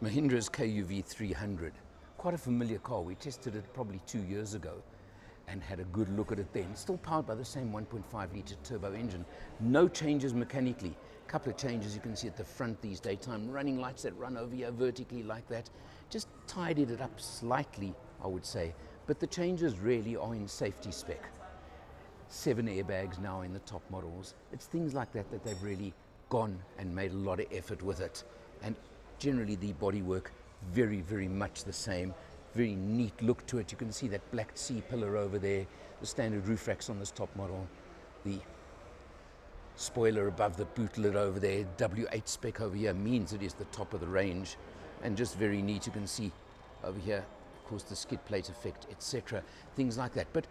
Mahindra's XUV 300, quite a familiar car. We tested it probably 2 years ago and had a good look at it then. Still powered by the same 1.5 litre turbo engine. No changes mechanically. A couple of changes you can see at the front, these daytime running lights that run over here vertically like that. Just tidied it up slightly, I would say. But the changes really are in safety spec. 7 airbags now in the top models. It's things like that that they've really gone and made a lot of effort with it. And generally the bodywork very, very much the same. Very neat look to it. You can see that black C-pillar over there, the standard roof racks on this top model, the spoiler above the boot lid over there, W8 spec over here means it is the top of the range, and just very neat. You can see over here, of course, the skid plate effect, etc. Things like that. But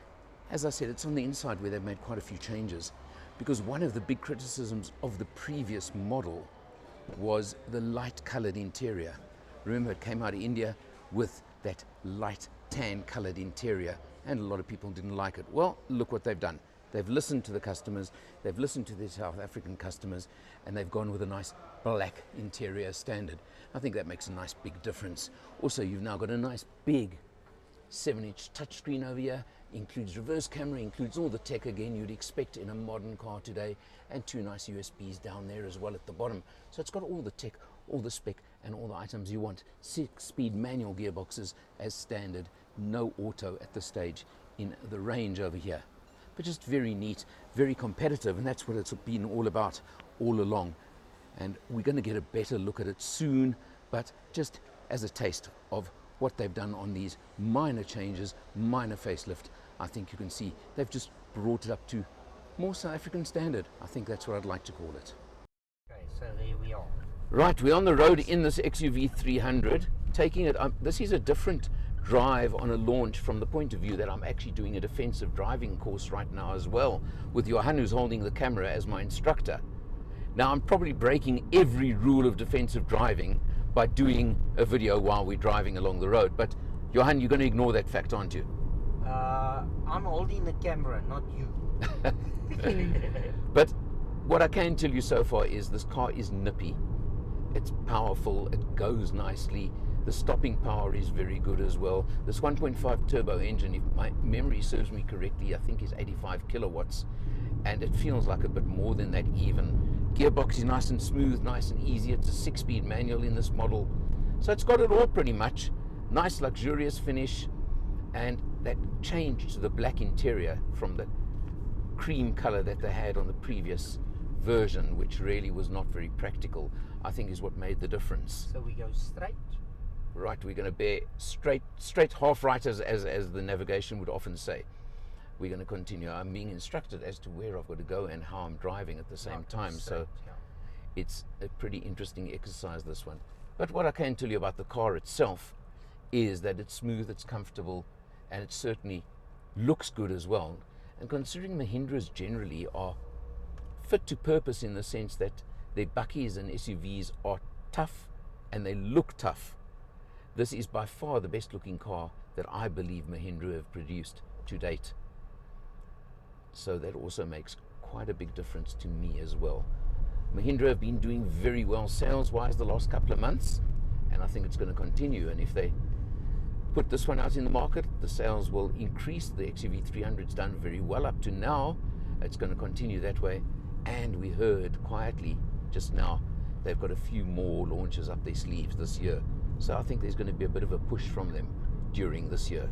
as I said, it's on the inside where they've made quite a few changes, because one of the big criticisms of the previous model was the light colored interior. Remember, it came out of India with that light tan colored interior, and a lot of people didn't like it. Well, look what they've done. They've listened to the customers, they've listened to the South African customers, and they've gone with a nice black interior standard. I think that makes a nice big difference. Also, you've now got a nice big 7-inch touchscreen over here, includes reverse camera, includes all the tech again you'd expect in a modern car today, and 2 nice USBs down there as well at the bottom. So it's got all the tech, all the spec, and all the items you want. 6-speed manual gearboxes as standard, no auto at this stage in the range over here. But just very neat, very competitive, and that's what it's been all about all along. And we're going to get a better look at it soon, but just as a taste of what they've done on these minor changes, minor facelift, I think you can see they've just brought it up to more South African standard. I think that's what I'd like to call it. Okay, so there we are. Right, we're on the road in this XUV 300, taking it. This is a different drive on a launch from the point of view that I'm actually doing a defensive driving course right now as well, with Johan, who's holding the camera as my instructor. Now, I'm probably breaking every rule of defensive driving by doing a video while we're driving along the road, but Johan, you're going to ignore that fact, aren't you? I'm holding the camera, not you. But what I can tell you so far is this car is nippy. It's powerful, it goes nicely, the stopping power is very good as well. This 1.5 turbo engine, if my memory serves me correctly, I think is 85 kilowatts, and it feels like a bit more than that even. Gearbox is nice and smooth, nice and easy. It's a 6-speed manual in this model, so it's got it all pretty much. Nice luxurious finish, and that change to the black interior from the cream color that they had on the previous version, which really was not very practical, I think is what made the difference. So we go straight. Right, we're going to bear straight half right, as the navigation would often say. We're going to continue. I'm being instructed as to where I've got to go and how I'm driving at the same time. So it's a pretty interesting exercise, this one. But what I can tell you about the car itself is that it's smooth, it's comfortable, and it certainly looks good as well. And considering Mahindras generally are fit to purpose in the sense that their bakkies and SUVs are tough and they look tough, this is by far the best looking car that I believe Mahindra have produced to date. So that also makes quite a big difference to me as well. Mahindra have been doing very well sales-wise the last couple of months, and I think it's going to continue. And if they put this one out in the market, the sales will increase. The XUV 300's done very well up to now. It's going to continue that way. And we heard quietly just now they've got a few more launches up their sleeves this year. So I think there's going to be a bit of a push from them during this year.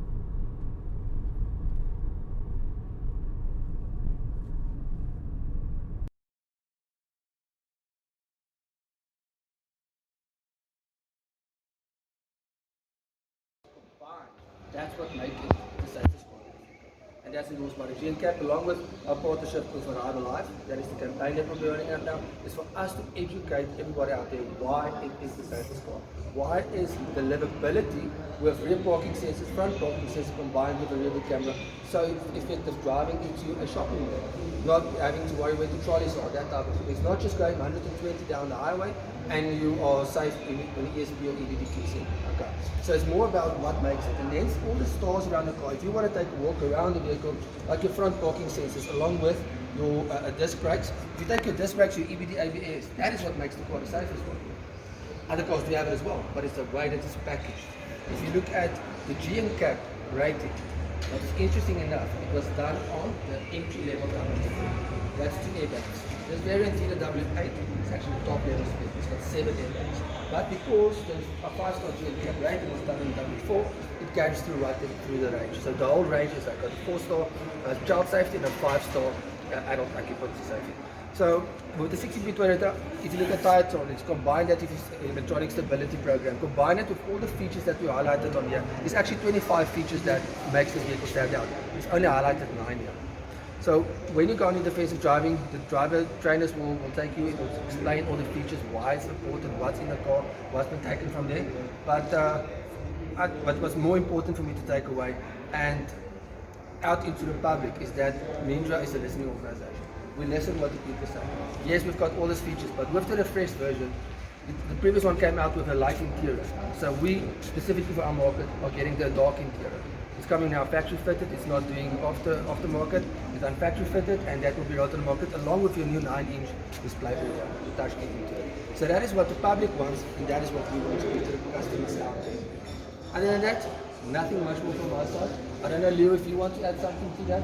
That's what makes it the safest car. And that's endorsed by the NCAP, along with our partnership with Arrival Life. That is the campaign that we're running out now. Is for us to educate everybody out there why it is the safest car. Why is the livability with rear parking sensors, front parking sensors combined with a rear camera so effective driving into a shopping mall? Not having to worry where the trolleys are, that type of thing. It's not just going 120 down the highway and you are safe in the ESP or EBD keyset. Okay. So it's more about what makes it. And then all the stars around the car. If you want to take a walk around the vehicle, like your front parking sensors, along with your disc brakes. If you take your disc brakes, your EBD ABS, that is what makes the car the safest one. Other cars do have it as well, but it's the way that it's packaged. If you look at the NCAP rating, what's interesting enough, it was done on the entry level W3. That's 2 airbags. This variant here, the W8, it's actually the top level spec. It's got 7 airbags. But because a 5-star NCAP rating was done in W4, it carries through right through the range. So the whole range is like a 4-star child safety and a 5-star adult occupancy safety. So with the 16-bit Toyota, if you look at Title, it's combined that with this electronic stability program, combine it with all the features that we highlighted on here. It's actually 25 features that makes this vehicle stand out. It's only highlighted 9 here. So when you go into defensive driving, the driver trainers will take you, it will explain all the features, why it's important, what's in the car, what's been taken from there. But what was more important for me to take away and out into the public is that Mahindra is a listening organization. We listen what the people say. Yes, we've got all these features, but with the refreshed version, the previous one came out with a light interior. So we, specifically for our market, are getting the dark interior. It's coming now factory fitted, it's not doing aftermarket, it's done factory fitted, and that will be out on the market along with your new 9-inch display audio, the touchscreen interior. So that is what the public wants, and that is what we want to give to the customers out there. Other than that, nothing much more from my side. I don't know, Leo, if you want to add something to that?